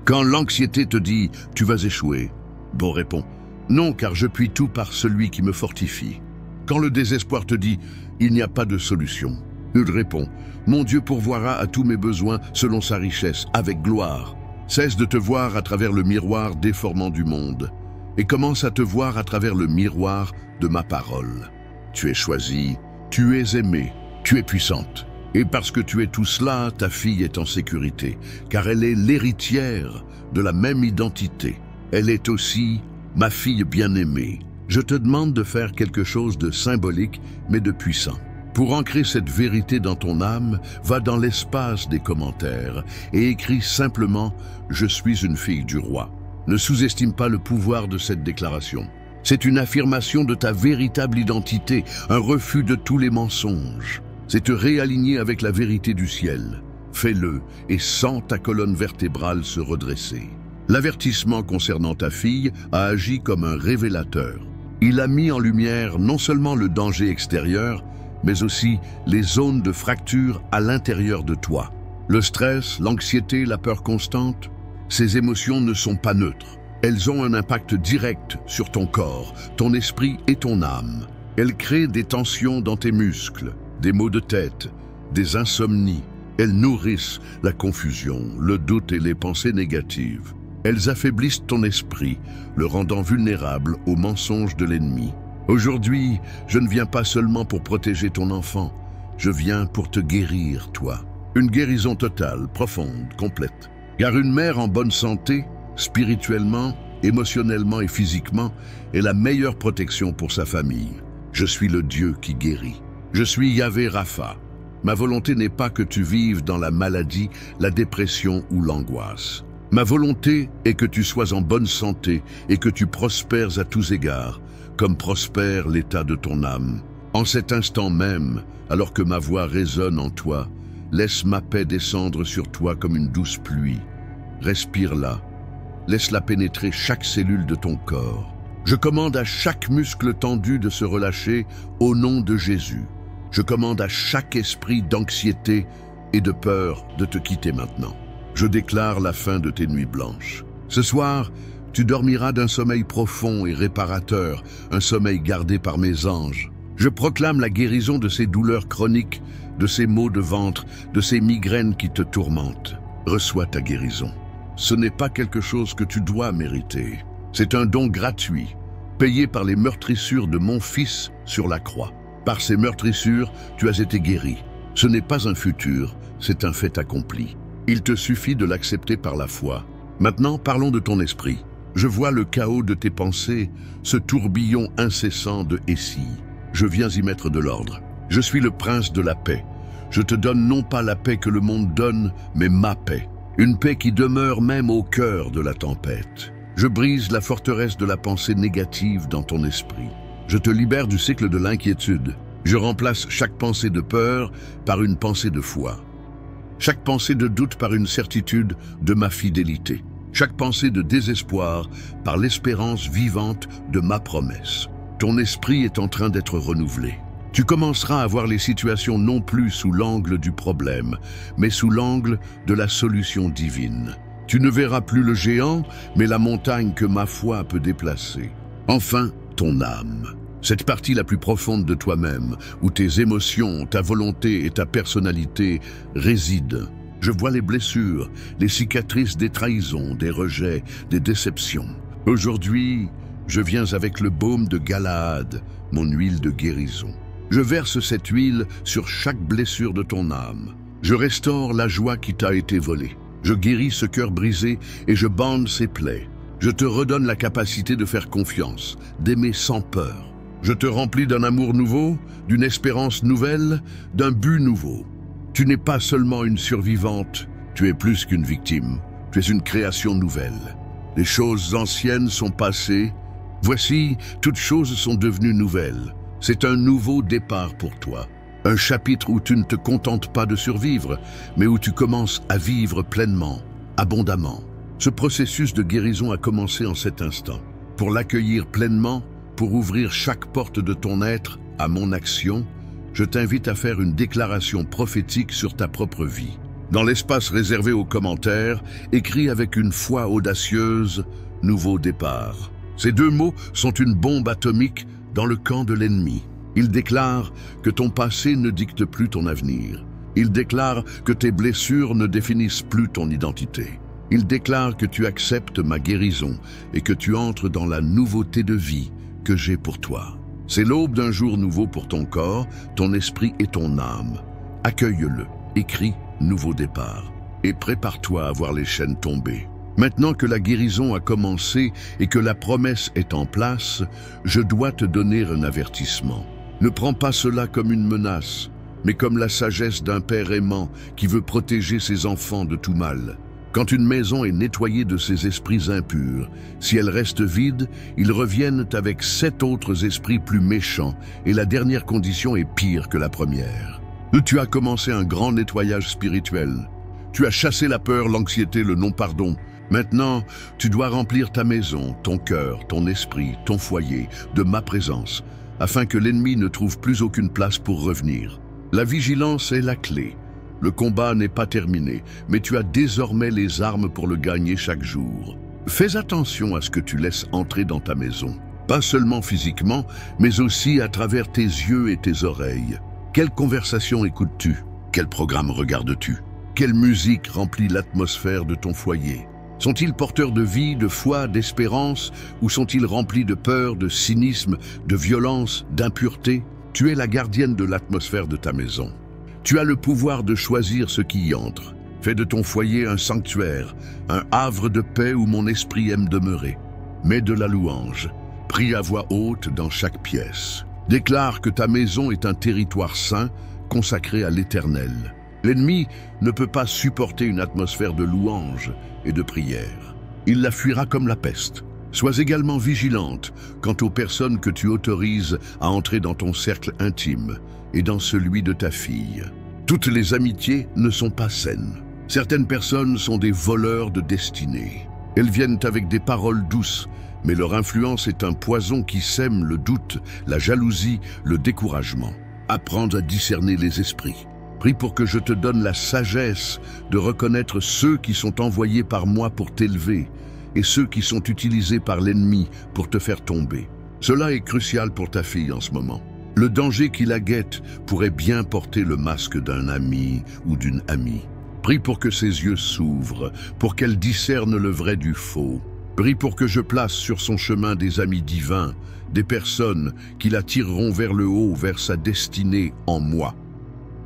Quand l'anxiété te dit « tu vas échouer », Bo répond « non, car je puis tout par celui qui me fortifie ». Quand le désespoir te dit « il n'y a pas de solution », Hud répond « mon Dieu pourvoira à tous mes besoins selon sa richesse, avec gloire ». Cesse de te voir à travers le miroir déformant du monde et commence à te voir à travers le miroir de ma parole. Tu es choisie, tu es aimée, tu es puissante. Et parce que tu es tout cela, ta fille est en sécurité, car elle est l'héritière de la même identité. Elle est aussi ma fille bien-aimée. Je te demande de faire quelque chose de symbolique, mais de puissant. Pour ancrer cette vérité dans ton âme, va dans l'espace des commentaires et écris simplement « Je suis une fille du roi ». Ne sous-estime pas le pouvoir de cette déclaration. C'est une affirmation de ta véritable identité, un refus de tous les mensonges. C'est te réaligner avec la vérité du ciel. Fais-le et sens ta colonne vertébrale se redresser. L'avertissement concernant ta fille a agi comme un révélateur. Il a mis en lumière non seulement le danger extérieur, mais aussi les zones de fracture à l'intérieur de toi. Le stress, l'anxiété, la peur constante, ces émotions ne sont pas neutres. Elles ont un impact direct sur ton corps, ton esprit et ton âme. Elles créent des tensions dans tes muscles, des maux de tête, des insomnies. Elles nourrissent la confusion, le doute et les pensées négatives. Elles affaiblissent ton esprit, le rendant vulnérable aux mensonges de l'ennemi. Aujourd'hui, je ne viens pas seulement pour protéger ton enfant, je viens pour te guérir, toi. Une guérison totale, profonde, complète. Car une mère en bonne santé, spirituellement, émotionnellement et physiquement, est la meilleure protection pour sa famille. Je suis le Dieu qui guérit. Je suis Yahvé Rapha. Ma volonté n'est pas que tu vives dans la maladie, la dépression ou l'angoisse. Ma volonté est que tu sois en bonne santé et que tu prospères à tous égards, comme prospère l'état de ton âme. En cet instant même, alors que ma voix résonne en toi, laisse ma paix descendre sur toi comme une douce pluie. Respire-la, laisse-la pénétrer chaque cellule de ton corps. Je commande à chaque muscle tendu de se relâcher au nom de Jésus. Je commande à chaque esprit d'anxiété et de peur de te quitter maintenant. Je déclare la fin de tes nuits blanches. Ce soir, tu dormiras d'un sommeil profond et réparateur, un sommeil gardé par mes anges. Je proclame la guérison de ces douleurs chroniques, de ces maux de ventre, de ces migraines qui te tourmentent. Reçois ta guérison. Ce n'est pas quelque chose que tu dois mériter. C'est un don gratuit, payé par les meurtrissures de mon Fils sur la croix. Par ces meurtrissures, tu as été guéri. Ce n'est pas un futur, c'est un fait accompli. Il te suffit de l'accepter par la foi. Maintenant, parlons de ton esprit. Je vois le chaos de tes pensées, ce tourbillon incessant de Essie. Je viens y mettre de l'ordre. Je suis le prince de la paix. Je te donne non pas la paix que le monde donne, mais ma paix. Une paix qui demeure même au cœur de la tempête. Je brise la forteresse de la pensée négative dans ton esprit. Je te libère du cycle de l'inquiétude. Je remplace chaque pensée de peur par une pensée de foi. Chaque pensée de doute par une certitude de ma fidélité. Chaque pensée de désespoir par l'espérance vivante de ma promesse. Ton esprit est en train d'être renouvelé. Tu commenceras à voir les situations non plus sous l'angle du problème, mais sous l'angle de la solution divine. Tu ne verras plus le géant, mais la montagne que ma foi peut déplacer. Enfin, ton âme. Cette partie la plus profonde de toi-même, où tes émotions, ta volonté et ta personnalité résident. Je vois les blessures, les cicatrices des trahisons, des rejets, des déceptions. Aujourd'hui, je viens avec le baume de Galaad, mon huile de guérison. Je verse cette huile sur chaque blessure de ton âme. Je restaure la joie qui t'a été volée. Je guéris ce cœur brisé et je bande ses plaies. Je te redonne la capacité de faire confiance, d'aimer sans peur. Je te remplis d'un amour nouveau, d'une espérance nouvelle, d'un but nouveau. Tu n'es pas seulement une survivante, tu es plus qu'une victime. Tu es une création nouvelle. Les choses anciennes sont passées. Voici, toutes choses sont devenues nouvelles. C'est un nouveau départ pour toi. Un chapitre où tu ne te contentes pas de survivre, mais où tu commences à vivre pleinement, abondamment. Ce processus de guérison a commencé en cet instant. Pour l'accueillir pleinement, pour ouvrir chaque porte de ton être à mon action, je t'invite à faire une déclaration prophétique sur ta propre vie. Dans l'espace réservé aux commentaires, écris avec une foi audacieuse « Nouveau départ ». Ces 2 mots sont une bombe atomique dans le camp de l'ennemi. Ils déclarent que ton passé ne dicte plus ton avenir. Ils déclarent que tes blessures ne définissent plus ton identité. Ils déclarent que tu acceptes ma guérison et que tu entres dans la nouveauté de vie que j'ai pour toi. C'est l'aube d'un jour nouveau pour ton corps, ton esprit et ton âme. Accueille-le, écris « Nouveau départ » et prépare-toi à voir les chaînes tomber. Maintenant que la guérison a commencé et que la promesse est en place, je dois te donner un avertissement. Ne prends pas cela comme une menace, mais comme la sagesse d'un père aimant qui veut protéger ses enfants de tout mal. Quand une maison est nettoyée de ses esprits impurs, si elle reste vide, ils reviennent avec 7 autres esprits plus méchants, et la dernière condition est pire que la première. Tu as commencé un grand nettoyage spirituel. Tu as chassé la peur, l'anxiété, le non-pardon. Maintenant, tu dois remplir ta maison, ton cœur, ton esprit, ton foyer, de ma présence, afin que l'ennemi ne trouve plus aucune place pour revenir. La vigilance est la clé. Le combat n'est pas terminé, mais tu as désormais les armes pour le gagner chaque jour. Fais attention à ce que tu laisses entrer dans ta maison, pas seulement physiquement, mais aussi à travers tes yeux et tes oreilles. Quelle conversation écoutes-tu? Quel programme regardes-tu? Quelle musique remplit l'atmosphère de ton foyer? Sont-ils porteurs de vie, de foi, d'espérance, ou sont-ils remplis de peur, de cynisme, de violence, d'impureté? Tu es la gardienne de l'atmosphère de ta maison. Tu as le pouvoir de choisir ce qui y entre. Fais de ton foyer un sanctuaire, un havre de paix où mon esprit aime demeurer. Mets de la louange. Prie à voix haute dans chaque pièce. Déclare que ta maison est un territoire saint, consacré à l'Éternel. L'ennemi ne peut pas supporter une atmosphère de louange et de prière. Il la fuira comme la peste. Sois également vigilante quant aux personnes que tu autorises à entrer dans ton cercle intime et dans celui de ta fille. Toutes les amitiés ne sont pas saines. Certaines personnes sont des voleurs de destinée. Elles viennent avec des paroles douces, mais leur influence est un poison qui sème le doute, la jalousie, le découragement. Apprends à discerner les esprits. Prie pour que je te donne la sagesse de reconnaître ceux qui sont envoyés par moi pour t'élever et ceux qui sont utilisés par l'ennemi pour te faire tomber. Cela est crucial pour ta fille en ce moment. Le danger qui la guette pourrait bien porter le masque d'un ami ou d'une amie. Prie pour que ses yeux s'ouvrent, pour qu'elle discerne le vrai du faux. Prie pour que je place sur son chemin des amis divins, des personnes qui la tireront vers le haut, vers sa destinée en moi.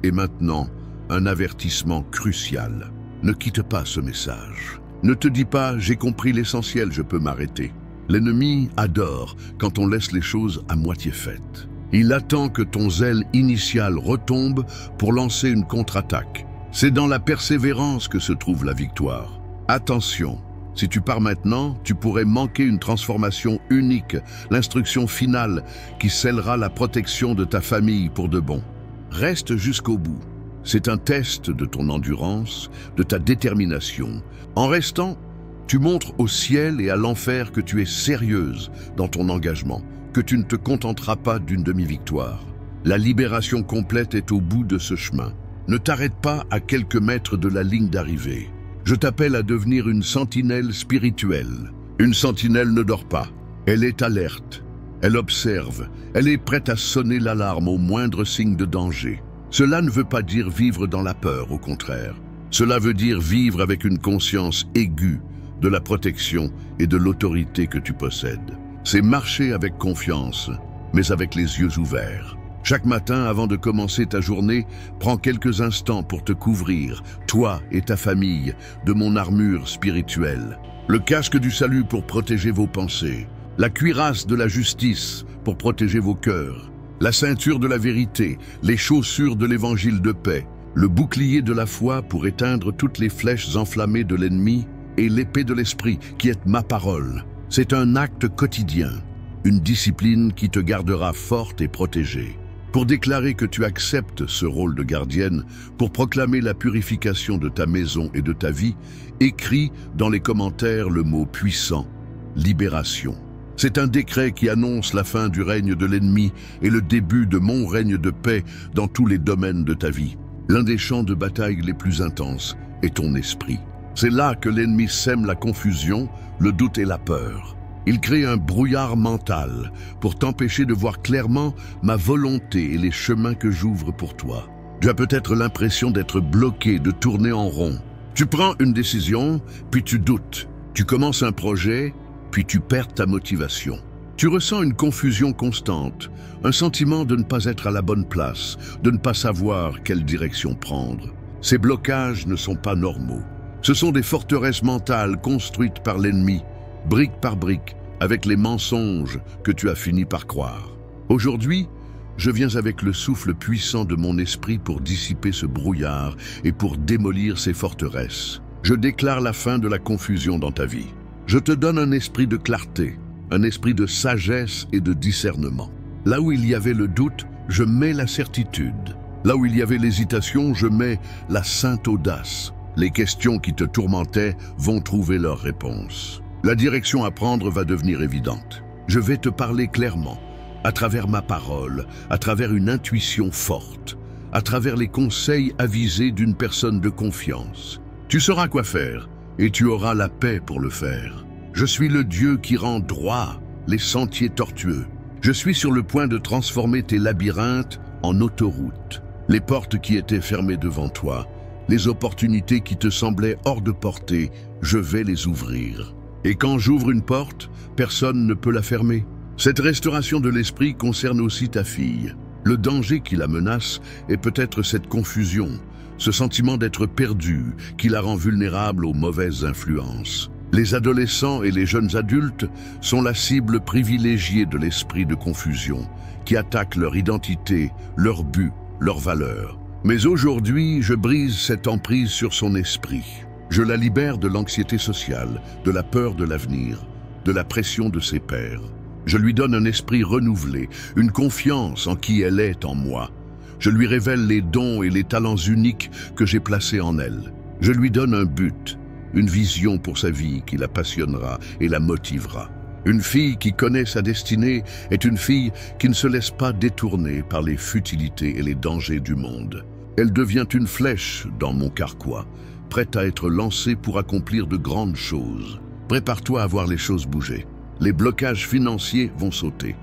Et maintenant, un avertissement crucial. Ne quitte pas ce message. Ne te dis pas « j'ai compris l'essentiel, je peux m'arrêter ». L'ennemi adore quand on laisse les choses à moitié faites. Il attend que ton zèle initial retombe pour lancer une contre-attaque. C'est dans la persévérance que se trouve la victoire. Attention, si tu pars maintenant, tu pourrais manquer une transformation unique, l'instruction finale qui scellera la protection de ta famille pour de bon. Reste jusqu'au bout. C'est un test de ton endurance, de ta détermination. En restant, tu montres au ciel et à l'enfer que tu es sérieuse dans ton engagement, que tu ne te contenteras pas d'une demi-victoire. La libération complète est au bout de ce chemin. Ne t'arrête pas à quelques mètres de la ligne d'arrivée. Je t'appelle à devenir une sentinelle spirituelle. Une sentinelle ne dort pas. Elle est alerte. Elle observe. Elle est prête à sonner l'alarme au moindre signe de danger. Cela ne veut pas dire vivre dans la peur, au contraire. Cela veut dire vivre avec une conscience aiguë de la protection et de l'autorité que tu possèdes. C'est marcher avec confiance, mais avec les yeux ouverts. Chaque matin, avant de commencer ta journée, prends quelques instants pour te couvrir, toi et ta famille, de mon armure spirituelle. Le casque du salut pour protéger vos pensées, la cuirasse de la justice pour protéger vos cœurs, la ceinture de la vérité, les chaussures de l'évangile de paix, le bouclier de la foi pour éteindre toutes les flèches enflammées de l'ennemi et l'épée de l'esprit qui est ma parole. C'est un acte quotidien, une discipline qui te gardera forte et protégée. Pour déclarer que tu acceptes ce rôle de gardienne, pour proclamer la purification de ta maison et de ta vie, écris dans les commentaires le mot puissant, libération. C'est un décret qui annonce la fin du règne de l'ennemi et le début de mon règne de paix dans tous les domaines de ta vie. L'un des champs de bataille les plus intenses est ton esprit. C'est là que l'ennemi sème la confusion, le doute et la peur. Il crée un brouillard mental pour t'empêcher de voir clairement ma volonté et les chemins que j'ouvre pour toi. Tu as peut-être l'impression d'être bloqué, de tourner en rond. Tu prends une décision, puis tu doutes. Tu commences un projet, puis tu perds ta motivation. Tu ressens une confusion constante, un sentiment de ne pas être à la bonne place, de ne pas savoir quelle direction prendre. Ces blocages ne sont pas normaux. Ce sont des forteresses mentales construites par l'ennemi, brique par brique, avec les mensonges que tu as fini par croire. Aujourd'hui, je viens avec le souffle puissant de mon esprit pour dissiper ce brouillard et pour démolir ces forteresses. Je déclare la fin de la confusion dans ta vie. Je te donne un esprit de clarté, un esprit de sagesse et de discernement. Là où il y avait le doute, je mets la certitude. Là où il y avait l'hésitation, je mets la sainte audace. Les questions qui te tourmentaient vont trouver leur réponse. La direction à prendre va devenir évidente. Je vais te parler clairement, à travers ma parole, à travers une intuition forte, à travers les conseils avisés d'une personne de confiance. Tu sauras quoi faire et tu auras la paix pour le faire. Je suis le Dieu qui rend droit les sentiers tortueux. Je suis sur le point de transformer tes labyrinthes en autoroutes. Les portes qui étaient fermées devant toi, les opportunités qui te semblaient hors de portée, je vais les ouvrir. Et quand j'ouvre une porte, personne ne peut la fermer. Cette restauration de l'esprit concerne aussi ta fille. Le danger qui la menace est peut-être cette confusion, ce sentiment d'être perdu qui la rend vulnérable aux mauvaises influences. Les adolescents et les jeunes adultes sont la cible privilégiée de l'esprit de confusion, qui attaque leur identité, leur but, leurs valeurs. Mais aujourd'hui, je brise cette emprise sur son esprit. Je la libère de l'anxiété sociale, de la peur de l'avenir, de la pression de ses pairs. Je lui donne un esprit renouvelé, une confiance en qui elle est en moi. Je lui révèle les dons et les talents uniques que j'ai placés en elle. Je lui donne un but, une vision pour sa vie qui la passionnera et la motivera. Une fille qui connaît sa destinée est une fille qui ne se laisse pas détourner par les futilités et les dangers du monde. Elle devient une flèche dans mon carquois, prête à être lancée pour accomplir de grandes choses. Prépare-toi à voir les choses bouger. Les blocages financiers vont sauter.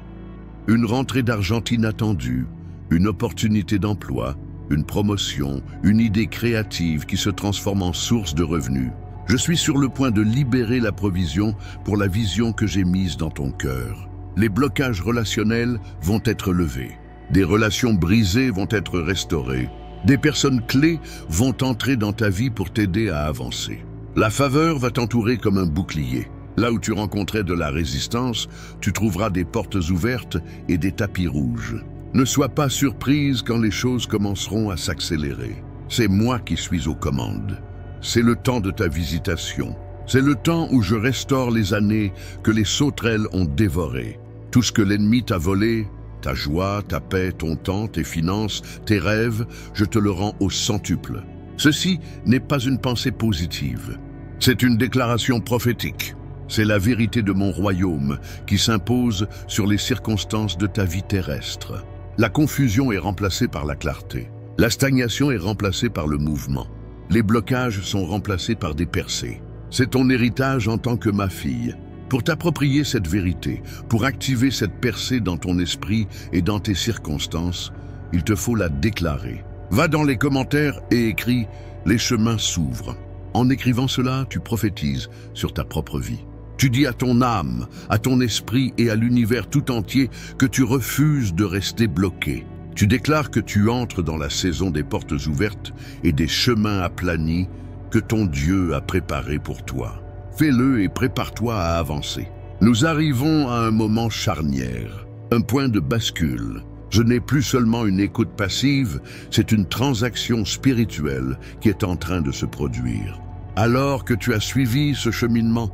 Une rentrée d'argent inattendue, une opportunité d'emploi, une promotion, une idée créative qui se transforme en source de revenus. Je suis sur le point de libérer la provision pour la vision que j'ai mise dans ton cœur. Les blocages relationnels vont être levés. Des relations brisées vont être restaurées. Des personnes clés vont entrer dans ta vie pour t'aider à avancer. La faveur va t'entourer comme un bouclier. Là où tu rencontrais de la résistance, tu trouveras des portes ouvertes et des tapis rouges. Ne sois pas surprise quand les choses commenceront à s'accélérer. C'est moi qui suis aux commandes. C'est le temps de ta visitation. C'est le temps où je restaure les années que les sauterelles ont dévorées. Tout ce que l'ennemi t'a volé, ta joie, ta paix, ton temps, tes finances, tes rêves, je te le rends au centuple. Ceci n'est pas une pensée positive. C'est une déclaration prophétique. C'est la vérité de mon royaume qui s'impose sur les circonstances de ta vie terrestre. La confusion est remplacée par la clarté. La stagnation est remplacée par le mouvement. Les blocages sont remplacés par des percées. C'est ton héritage en tant que ma fille. Pour t'approprier cette vérité, pour activer cette percée dans ton esprit et dans tes circonstances, il te faut la déclarer. Va dans les commentaires et écris « Les chemins s'ouvrent ». En écrivant cela, tu prophétises sur ta propre vie. Tu dis à ton âme, à ton esprit et à l'univers tout entier que tu refuses de rester bloqué. Tu déclares que tu entres dans la saison des portes ouvertes et des chemins aplanis que ton Dieu a préparés pour toi. Fais-le et prépare-toi à avancer. Nous arrivons à un moment charnière, un point de bascule. Je n'ai plus seulement une écoute passive, c'est une transaction spirituelle qui est en train de se produire. Alors que tu as suivi ce cheminement,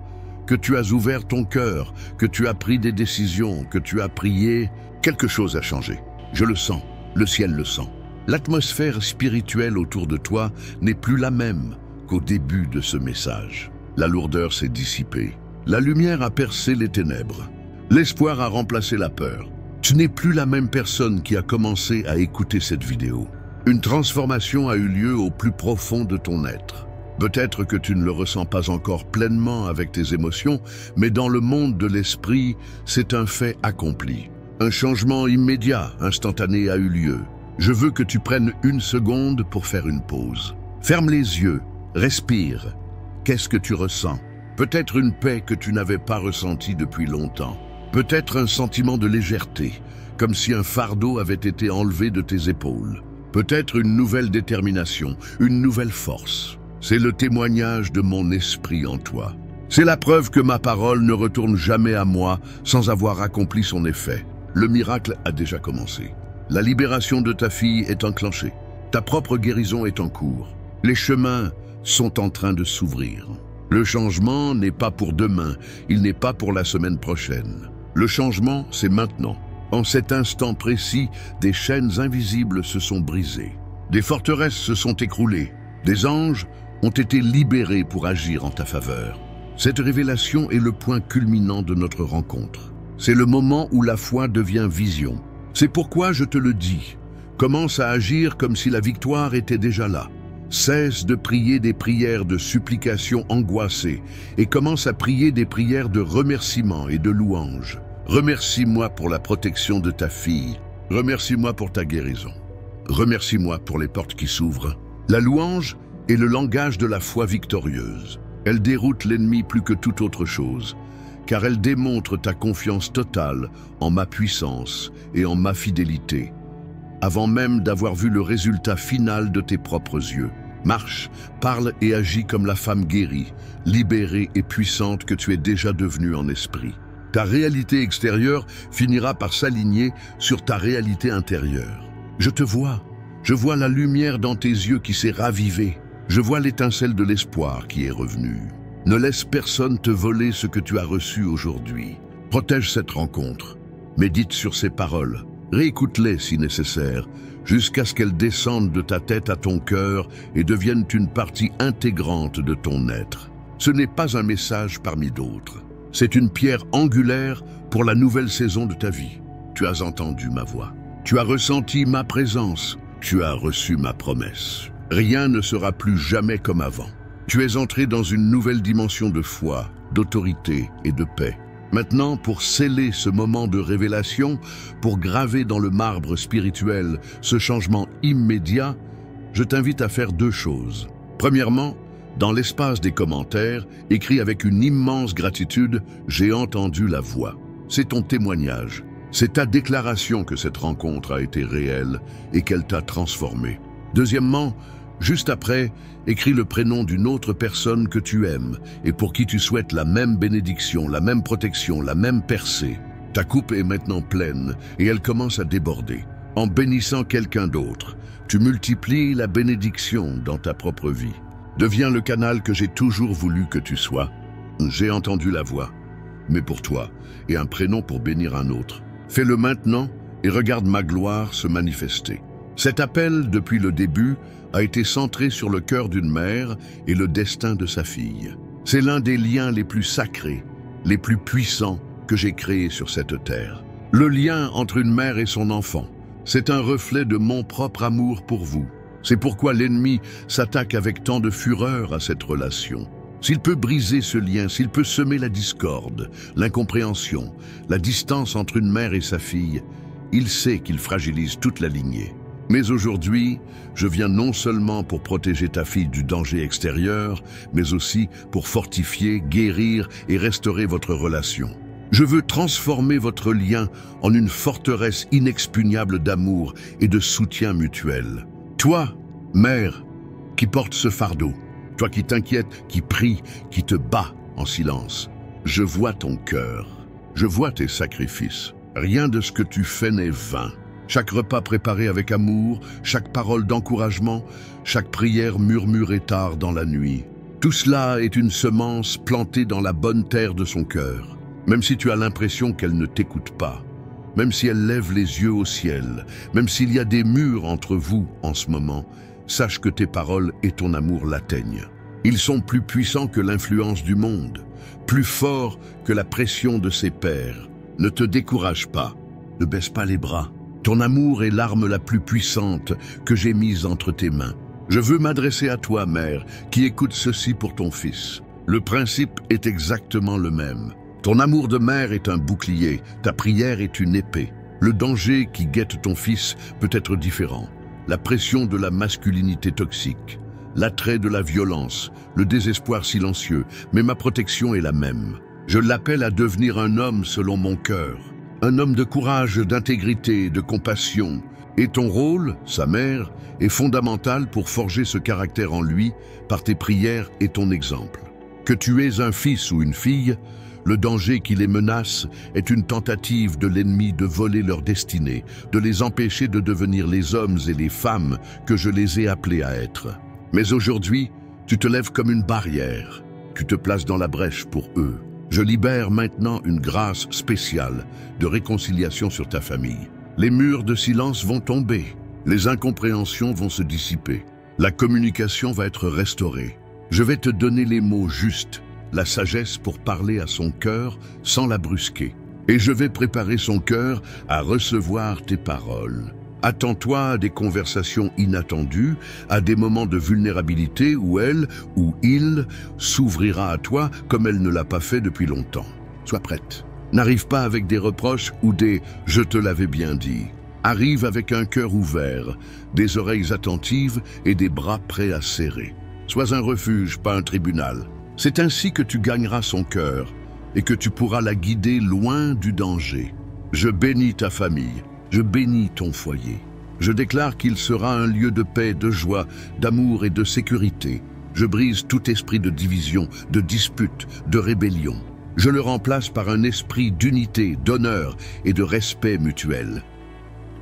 que tu as ouvert ton cœur, que tu as pris des décisions, que tu as prié, quelque chose a changé. Je le sens, le ciel le sent. L'atmosphère spirituelle autour de toi n'est plus la même qu'au début de ce message. La lourdeur s'est dissipée. La lumière a percé les ténèbres. L'espoir a remplacé la peur. Tu n'es plus la même personne qui a commencé à écouter cette vidéo. Une transformation a eu lieu au plus profond de ton être. Peut-être que tu ne le ressens pas encore pleinement avec tes émotions, mais dans le monde de l'esprit, c'est un fait accompli. Un changement immédiat, instantané a eu lieu. Je veux que tu prennes une seconde pour faire une pause. Ferme les yeux, respire. Qu'est-ce que tu ressens? Peut-être une paix que tu n'avais pas ressentie depuis longtemps. Peut-être un sentiment de légèreté, comme si un fardeau avait été enlevé de tes épaules. Peut-être une nouvelle détermination, une nouvelle force. C'est le témoignage de mon esprit en toi. C'est la preuve que ma parole ne retourne jamais à moi sans avoir accompli son effet. Le miracle a déjà commencé. La libération de ta fille est enclenchée. Ta propre guérison est en cours. Les chemins sont en train de s'ouvrir. Le changement n'est pas pour demain, il n'est pas pour la semaine prochaine. Le changement, c'est maintenant. En cet instant précis, des chaînes invisibles se sont brisées. Des forteresses se sont écroulées. Des anges ont été libérés pour agir en ta faveur. Cette révélation est le point culminant de notre rencontre. C'est le moment où la foi devient vision. C'est pourquoi je te le dis. Commence à agir comme si la victoire était déjà là. Cesse de prier des prières de supplication angoissées et commence à prier des prières de remerciement et de louange. Remercie-moi pour la protection de ta fille. Remercie-moi pour ta guérison. Remercie-moi pour les portes qui s'ouvrent. La louange est le langage de la foi victorieuse. Elle déroute l'ennemi plus que toute autre chose, car elle démontre ta confiance totale en ma puissance et en ma fidélité, avant même d'avoir vu le résultat final de tes propres yeux. Marche, parle et agis comme la femme guérie, libérée et puissante que tu es déjà devenue en esprit. Ta réalité extérieure finira par s'aligner sur ta réalité intérieure. Je te vois. Je vois la lumière dans tes yeux qui s'est ravivée. Je vois l'étincelle de l'espoir qui est revenue. Ne laisse personne te voler ce que tu as reçu aujourd'hui. Protège cette rencontre. Médite sur ces paroles. Réécoute-les si nécessaire, jusqu'à ce qu'elles descendent de ta tête à ton cœur et deviennent une partie intégrante de ton être. Ce n'est pas un message parmi d'autres. C'est une pierre angulaire pour la nouvelle saison de ta vie. Tu as entendu ma voix. Tu as ressenti ma présence. Tu as reçu ma promesse. Rien ne sera plus jamais comme avant. Tu es entré dans une nouvelle dimension de foi, d'autorité et de paix. Maintenant, pour sceller ce moment de révélation, pour graver dans le marbre spirituel ce changement immédiat, je t'invite à faire deux choses. Premièrement, dans l'espace des commentaires, écris avec une immense gratitude « J'ai entendu la voix ». C'est ton témoignage. C'est ta déclaration que cette rencontre a été réelle et qu'elle t'a transformé. Deuxièmement, juste après, écris le prénom d'une autre personne que tu aimes et pour qui tu souhaites la même bénédiction, la même protection, la même percée. Ta coupe est maintenant pleine et elle commence à déborder. En bénissant quelqu'un d'autre, tu multiplies la bénédiction dans ta propre vie. Deviens le canal que j'ai toujours voulu que tu sois. J'ai entendu la voix, mais pour toi, et un prénom pour bénir un autre. Fais-le maintenant et regarde ma gloire se manifester. Cet appel, depuis le début, a été centré sur le cœur d'une mère et le destin de sa fille. C'est l'un des liens les plus sacrés, les plus puissants que j'ai créés sur cette terre. Le lien entre une mère et son enfant, c'est un reflet de mon propre amour pour vous. C'est pourquoi l'ennemi s'attaque avec tant de fureur à cette relation. S'il peut briser ce lien, s'il peut semer la discorde, l'incompréhension, la distance entre une mère et sa fille, il sait qu'il fragilise toute la lignée. Mais aujourd'hui, je viens non seulement pour protéger ta fille du danger extérieur, mais aussi pour fortifier, guérir et restaurer votre relation. Je veux transformer votre lien en une forteresse inexpugnable d'amour et de soutien mutuel. Toi, mère, qui porte ce fardeau, toi qui t'inquiètes, qui prie, qui te bats en silence, je vois ton cœur, je vois tes sacrifices. Rien de ce que tu fais n'est vain. Chaque repas préparé avec amour, chaque parole d'encouragement, chaque prière murmurée tard dans la nuit. Tout cela est une semence plantée dans la bonne terre de son cœur. Même si tu as l'impression qu'elle ne t'écoute pas, même si elle lève les yeux au ciel, même s'il y a des murs entre vous en ce moment, sache que tes paroles et ton amour l'atteignent. Ils sont plus puissants que l'influence du monde, plus forts que la pression de ses pairs. Ne te décourage pas, ne baisse pas les bras. Ton amour est l'arme la plus puissante que j'ai mise entre tes mains. Je veux m'adresser à toi, mère, qui écoute ceci pour ton fils. Le principe est exactement le même. Ton amour de mère est un bouclier, ta prière est une épée. Le danger qui guette ton fils peut être différent. La pression de la masculinité toxique, l'attrait de la violence, le désespoir silencieux, mais ma protection est la même. Je l'appelle à devenir un homme selon mon cœur. Un homme de courage, d'intégrité, de compassion. Et ton rôle, sa mère, est fondamental pour forger ce caractère en lui par tes prières et ton exemple. Que tu aies un fils ou une fille, le danger qui les menace est une tentative de l'ennemi de voler leur destinée, de les empêcher de devenir les hommes et les femmes que je les ai appelés à être. Mais aujourd'hui, tu te lèves comme une barrière. Tu te places dans la brèche pour eux. Je libère maintenant une grâce spéciale de réconciliation sur ta famille. Les murs de silence vont tomber. Les incompréhensions vont se dissiper. La communication va être restaurée. Je vais te donner les mots justes, la sagesse pour parler à son cœur sans la brusquer. Et je vais préparer son cœur à recevoir tes paroles. Attends-toi à des conversations inattendues, à des moments de vulnérabilité où elle ou il s'ouvrira à toi comme elle ne l'a pas fait depuis longtemps. Sois prête. N'arrive pas avec des reproches ou des « je te l'avais bien dit ». Arrive avec un cœur ouvert, des oreilles attentives et des bras prêts à serrer. Sois un refuge, pas un tribunal. C'est ainsi que tu gagneras son cœur et que tu pourras la guider loin du danger. Je bénis ta famille, je bénis ton foyer. Je déclare qu'il sera un lieu de paix, de joie, d'amour et de sécurité. Je brise tout esprit de division, de dispute, de rébellion. Je le remplace par un esprit d'unité, d'honneur et de respect mutuel.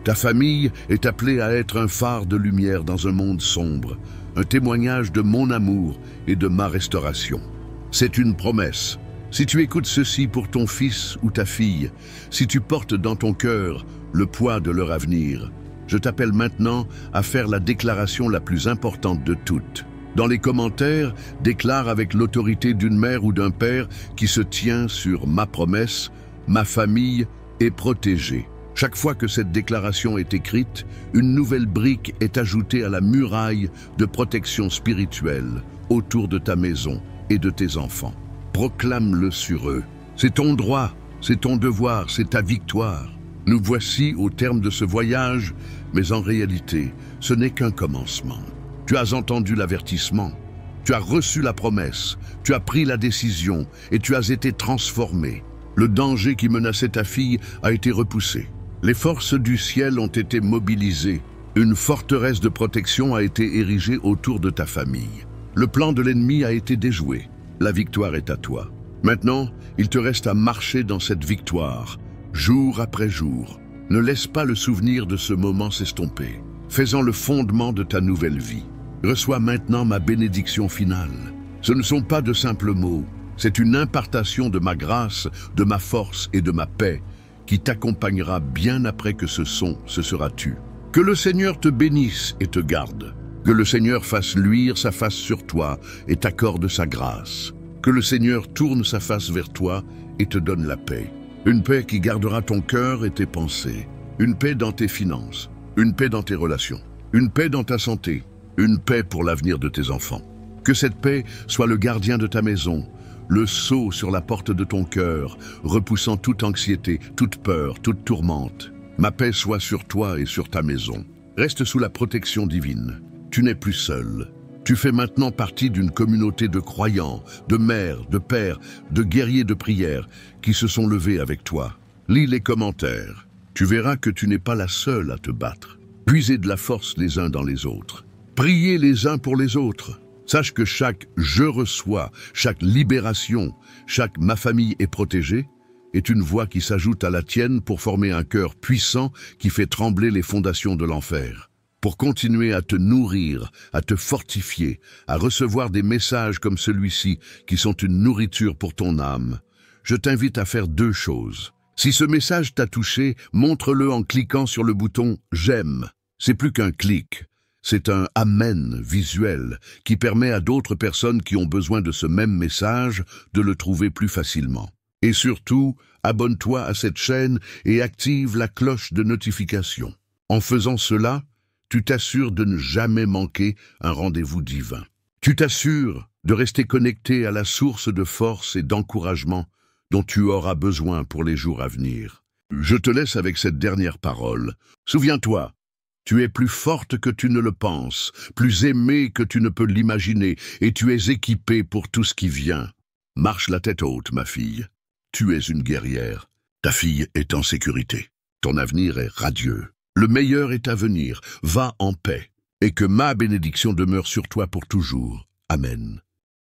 Ta famille est appelée à être un phare de lumière dans un monde sombre, un témoignage de mon amour et de ma restauration. C'est une promesse. Si tu écoutes ceci pour ton fils ou ta fille, si tu portes dans ton cœur le poids de leur avenir, je t'appelle maintenant à faire la déclaration la plus importante de toutes. Dans les commentaires, déclare avec l'autorité d'une mère ou d'un père qui se tient sur ma promesse, ma famille est protégée. Chaque fois que cette déclaration est écrite, une nouvelle brique est ajoutée à la muraille de protection spirituelle autour de ta maison et de tes enfants. Proclame-le sur eux. C'est ton droit, c'est ton devoir, c'est ta victoire. Nous voici au terme de ce voyage, mais en réalité, ce n'est qu'un commencement. Tu as entendu l'avertissement, tu as reçu la promesse, tu as pris la décision et tu as été transformé. Le danger qui menaçait ta fille a été repoussé. Les forces du ciel ont été mobilisées. Une forteresse de protection a été érigée autour de ta famille. Le plan de l'ennemi a été déjoué. La victoire est à toi. Maintenant, il te reste à marcher dans cette victoire, jour après jour. Ne laisse pas le souvenir de ce moment s'estomper. Fais-en le fondement de ta nouvelle vie. Reçois maintenant ma bénédiction finale. Ce ne sont pas de simples mots, c'est une impartation de ma grâce, de ma force et de ma paix qui t'accompagnera bien après que ce sera tu. Que le Seigneur te bénisse et te garde. Que le Seigneur fasse luire sa face sur toi et t'accorde sa grâce. Que le Seigneur tourne sa face vers toi et te donne la paix. Une paix qui gardera ton cœur et tes pensées. Une paix dans tes finances. Une paix dans tes relations. Une paix dans ta santé. Une paix pour l'avenir de tes enfants. Que cette paix soit le gardien de ta maison, le sceau sur la porte de ton cœur, repoussant toute anxiété, toute peur, toute tourmente. Ma paix soit sur toi et sur ta maison. Reste sous la protection divine. Tu n'es plus seul. Tu fais maintenant partie d'une communauté de croyants, de mères, de pères, de guerriers de prière qui se sont levés avec toi. Lis les commentaires. Tu verras que tu n'es pas la seule à te battre. Puisez de la force les uns dans les autres. Priez les uns pour les autres. Sache que chaque « je reçois », chaque libération, chaque « ma famille est protégée » est une voix qui s'ajoute à la tienne pour former un cœur puissant qui fait trembler les fondations de l'enfer. Pour continuer à te nourrir, à te fortifier, à recevoir des messages comme celui-ci qui sont une nourriture pour ton âme, je t'invite à faire deux choses. Si ce message t'a touché, montre-le en cliquant sur le bouton « J'aime ». C'est plus qu'un clic. C'est un « Amen » visuel qui permet à d'autres personnes qui ont besoin de ce même message de le trouver plus facilement. Et surtout, abonne-toi à cette chaîne et active la cloche de notification. En faisant cela, tu t'assures de ne jamais manquer un rendez-vous divin. Tu t'assures de rester connecté à la source de force et d'encouragement dont tu auras besoin pour les jours à venir. Je te laisse avec cette dernière parole. Souviens-toi, tu es plus forte que tu ne le penses, plus aimée que tu ne peux l'imaginer, et tu es équipée pour tout ce qui vient. Marche la tête haute, ma fille. Tu es une guerrière. Ta fille est en sécurité. Ton avenir est radieux. Le meilleur est à venir. Va en paix. Et que ma bénédiction demeure sur toi pour toujours. Amen.